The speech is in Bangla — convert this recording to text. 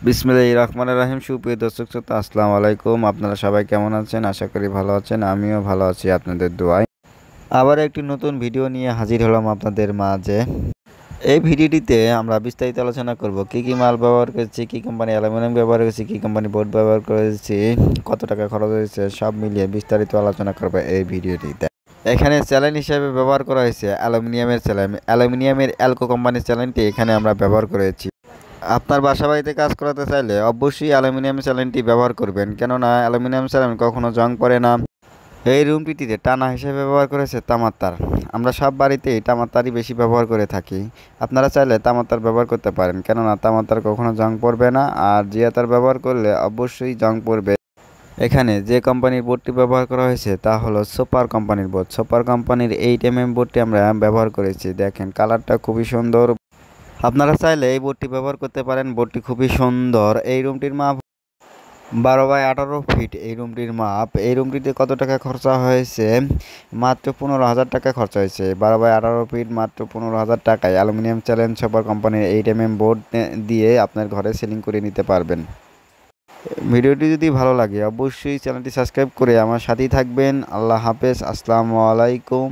বিসমিল্লাহির রহমানির রহিম। সুপ্রিয় দর্শক শ্রোতা, আসসালামু আলাইকুম। আপনারা সবাই কেমন আছেন? আশা করি ভালো আছেন। আমিও ভালো আছি আপনাদের দোয়ায়। আবার একটি নতুন ভিডিও নিয়ে হাজির হলাম আপনাদের মাঝে। এই ভিডিওটিতে আমরা বিস্তারিত আলোচনা করব কী কী মাল ব্যবহার করেছি, কী কোম্পানি অ্যালুমিনিয়াম ব্যবহার করেছি, কী কোম্পানি বোর্ড ব্যবহার করেছি, কত টাকা খরচ হয়েছে, সব মিলিয়ে বিস্তারিত আলোচনা করব এই ভিডিওটিতে। এখানে চ্যানেল হিসেবে ব্যবহার করা হয়েছে অ্যালুমিনিয়ামের অ্যালকো কোম্পানির চ্যানেলটি এখানে আমরা ব্যবহার করেছি। আপনার বাসাবাড়িতে কাজ করাতে চাইলে অবশ্যই অ্যালুমিনিয়াম চ্যানেলটি ব্যবহার করবেন, কেননা অ্যালুমিনিয়াম চ্যানেল কখনো জং পড়ে না। এই রুমটিতে টানা হিসেবে ব্যবহার করেছে তামার তার। আমরা সব বাড়িতেই তামার তারই বেশি ব্যবহার করে থাকি। আপনারা চাইলে তামার তার ব্যবহার করতে পারেন, কেননা তামার তার কখনো জং পড়বে না, আর জিয়া তার ব্যবহার করলে অবশ্যই জং পড়বে। এখানে যে কোম্পানির বোর্ডটি ব্যবহার করা হয়েছে তা হলো সুপার কোম্পানির বোর্ড। সুপার কোম্পানির 8mm বোর্ডটি আমরা ব্যবহার করেছি। দেখেন কালারটা খুবই সুন্দর। আপনারা চাইলে এই বোর্ডটি ব্যবহার করতে পারেন। বোর্ডটি খুবই সুন্দর। এই রুমটির মাপ 12 বাই 18 ফিট। এই রুমটির মাপ। এই রুমটিতে কত টাকা খরচা হয়েছে? মাত্র 15,000 টাকা খরচা হয়েছে। 12 বাই 18 ফিট মাত্র 15,000 টাকায় অ্যালুমিনিয়াম চ্যালেঞ্জ সুপার কোম্পানির 8mm বোর্ড দিয়ে আপনার ঘরে সেলিং করে নিতে পারবেন। ভিডিওটি যদি ভালো লাগে অবশ্যই চ্যানেলটি সাবস্ক্রাইব করে আমার সাথেই থাকবেন। আল্লাহ হাফেজ। আসসালামু আলাইকুম।